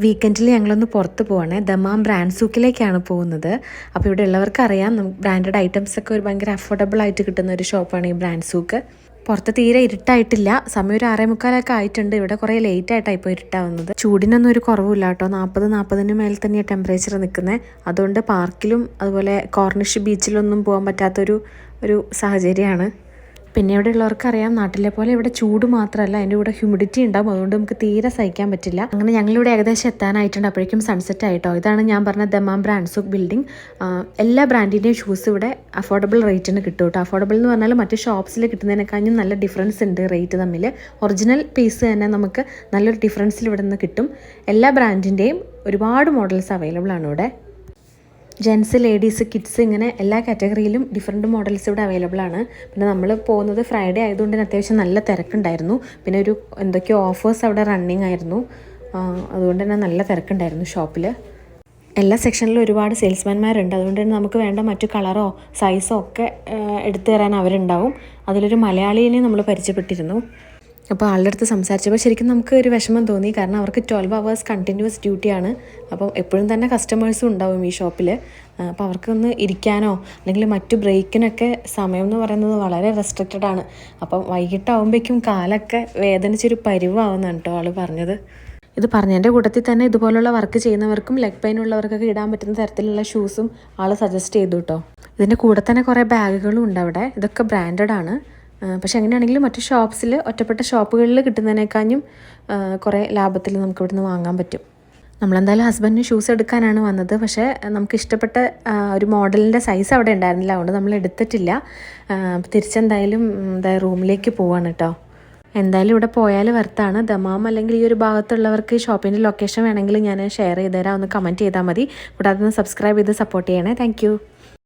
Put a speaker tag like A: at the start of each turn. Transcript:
A: വീക്കെൻഡിൽ ഞങ്ങളൊന്ന് പുറത്ത് പോവാണ്. ദമാം ബ്രാൻഡ് സൂക്കിലേക്കാണ് പോകുന്നത്. അപ്പോൾ ഇവിടെ ഉള്ളവർക്ക് അറിയാം, നമുക്ക് ബ്രാൻഡഡ് ഐറ്റംസൊക്കെ ഒരു ഭയങ്കര അഫോർഡബിൾ ആയിട്ട് കിട്ടുന്ന ഒരു ഷോപ്പാണ് ഈ ബ്രാൻഡ് സൂക്ക്. പുറത്ത് തീരെ ഇരുട്ടായിട്ടില്ല, സമയം ഒരു 6:45 ആയിട്ടുണ്ട്. ഇവിടെ കുറേ ലേറ്റ് ആയിട്ടാണ് ഇപ്പോൾ ഇരുട്ടാവുന്നത്. ചൂടിനൊന്നും ഒരു കുറവില്ല കേട്ടോ. 40-40 മേൽ തന്നെയാണ് ടെമ്പറേച്ചർ നിൽക്കുന്നത്. അതുകൊണ്ട് പാർക്കിലും അതുപോലെ കോർണിഷ് ബീച്ചിലൊന്നും പോകാൻ പറ്റാത്തൊരു സാഹചര്യമാണ്. പിന്നെ ഇവിടെ ഉള്ളവർക്കറിയാം, നാട്ടിലെ പോലെ ഇവിടെ ചൂട് മാത്രമല്ല, അതിൻ്റെ കൂടെ ഹ്യൂമിഡിറ്റി ഉണ്ടാവും. അതുകൊണ്ട് നമുക്ക് തീരെ സഹിക്കാൻ പറ്റില്ല. അങ്ങനെ ഞങ്ങളിവിടെ ഏകദേശം എത്താനായിട്ടുണ്ട്. അപ്പോഴേക്കും സൺസെറ്റ് ആയിട്ടോ. ഇതാണ് ഞാൻ പറഞ്ഞ ദമാം ബ്രാൻഡ് സൂക്ക് ബിൽഡിംഗ്. എല്ലാ ബ്രാൻഡിൻ്റെയും ഷൂസ് ഇവിടെ അഫോർഡബിൾ റേറ്റിന് കിട്ടും കേട്ടോ. അഫോർഡബിൾ എന്ന് പറഞ്ഞാൽ മറ്റ് ഷോപ്സിൽ കിട്ടുന്നതിനേക്കാളും നല്ല ഡിഫറൻസ് ഉണ്ട് റേറ്റ് തമ്മിൽ. ഒറിജിനൽ പീസ് തന്നെ നമുക്ക് നല്ലൊരു ഡിഫറൻസിൽ ഇവിടെ നിന്ന് കിട്ടും. എല്ലാ ബ്രാൻഡിൻ്റെയും ഒരുപാട് മോഡൽസ് അവൈലബിൾ ആണ് ഇവിടെ. ജെൻസ്, ലേഡീസ്, കിഡ്സ്, ഇങ്ങനെ എല്ലാ കാറ്റഗറിയിലും ഡിഫറെൻറ്റ് മോഡൽസ് ഇവിടെ അവൈലബിൾ ആണ്. പിന്നെ നമ്മൾ പോകുന്നത് ഫ്രൈഡേ ആയതുകൊണ്ട് തന്നെ അത്യാവശ്യം നല്ല തിരക്കുണ്ടായിരുന്നു. പിന്നെ എന്തൊക്കെയോ ഓഫേഴ്സ് അവിടെ റണ്ണിങ് ആയിരുന്നു. അതുകൊണ്ട് തന്നെ നല്ല തിരക്കുണ്ടായിരുന്നു ഷോപ്പിൽ. എല്ലാ സെക്ഷനിലും ഒരുപാട് സെയിൽസ്മാൻമാരുണ്ട്. അതുകൊണ്ട് തന്നെ നമുക്ക് വേണ്ട മറ്റു കളറോ സൈസോ ഒക്കെ എടുത്തു തരാൻ അവരുണ്ടാവും. അതിലൊരു മലയാളിയെ നമ്മൾ പരിചയപ്പെട്ടിരുന്നു. അപ്പോൾ ആളുടെ അടുത്ത് സംസാരിച്ചപ്പോൾ ശരിക്കും നമുക്ക് ഒരു വിഷമം തോന്നി. കാരണം അവർക്ക് 12 hours കണ്ടിന്യൂസ് ഡ്യൂട്ടിയാണ്. അപ്പം എപ്പോഴും തന്നെ കസ്റ്റമേഴ്സും ഉണ്ടാവും ഈ ഷോപ്പിൽ. അപ്പോൾ അവർക്കൊന്ന് ഇരിക്കാനോ അല്ലെങ്കിൽ മറ്റു ബ്രേക്കിനൊക്കെ സമയം എന്ന് പറയുന്നത് വളരെ റെസ്ട്രിക്റ്റഡ് ആണ്. അപ്പം വൈകിട്ടാവുമ്പോഴേക്കും കാലൊക്കെ വേദനിച്ചൊരു പരിവാവുന്നതാണ് കേട്ടോ ആൾ പറഞ്ഞത്. ഇത് പറഞ്ഞതിൻ്റെ കൂട്ടത്തിൽ തന്നെ ഇതുപോലുള്ള വർക്ക് ചെയ്യുന്നവർക്കും ലെഗ് പെയിൻ ഉള്ളവർക്കൊക്കെ ഇടാൻ പറ്റുന്ന തരത്തിലുള്ള ഷൂസും ആൾ സജസ്റ്റ് ചെയ്തു കേട്ടോ. ഇതിൻ്റെ കൂടെ തന്നെ കുറേ ബാഗുകളും ഉണ്ട് അവിടെ. ഇതൊക്കെ ബ്രാൻഡഡ് ആണ്. പക്ഷെ എങ്ങനെയാണെങ്കിലും മറ്റു ഷോപ്സിൽ, ഒറ്റപ്പെട്ട ഷോപ്പുകളിൽ കിട്ടുന്നതിനേക്കാളും കുറേ ലാഭത്തിൽ നമുക്ക് ഇവിടുന്ന് വാങ്ങാൻ പറ്റും. നമ്മളെന്തായാലും ഹസ്ബൻഡിന് ഷൂസ് എടുക്കാനാണ് വന്നത്. പക്ഷേ നമുക്ക് ഇഷ്ടപ്പെട്ട ഒരു മോഡലിൻ്റെ സൈസ് അവിടെ ഉണ്ടായിരുന്നില്ല. അതുകൊണ്ട് നമ്മൾ എടുത്തിട്ടില്ല. തിരിച്ചെന്തായാലും റൂമിലേക്ക് പോവാണ് കേട്ടോ. എന്തായാലും ഇവിടെ പോയാൽ വർത്താണ്. ദമാം അല്ലെങ്കിൽ ഈ ഒരു ഭാഗത്തുള്ളവർക്ക് ഷോപ്പിൻ്റെ ലൊക്കേഷൻ വേണമെങ്കിൽ ഞാൻ ഷെയർ ചെയ്ത് തരാം. ഒന്ന് കമൻറ്റ് ചെയ്താൽ മതി. കൂടാതെ ഒന്ന് സബ്സ്ക്രൈബ് ചെയ്ത് സപ്പോർട്ട് ചെയ്യണേ. താങ്ക്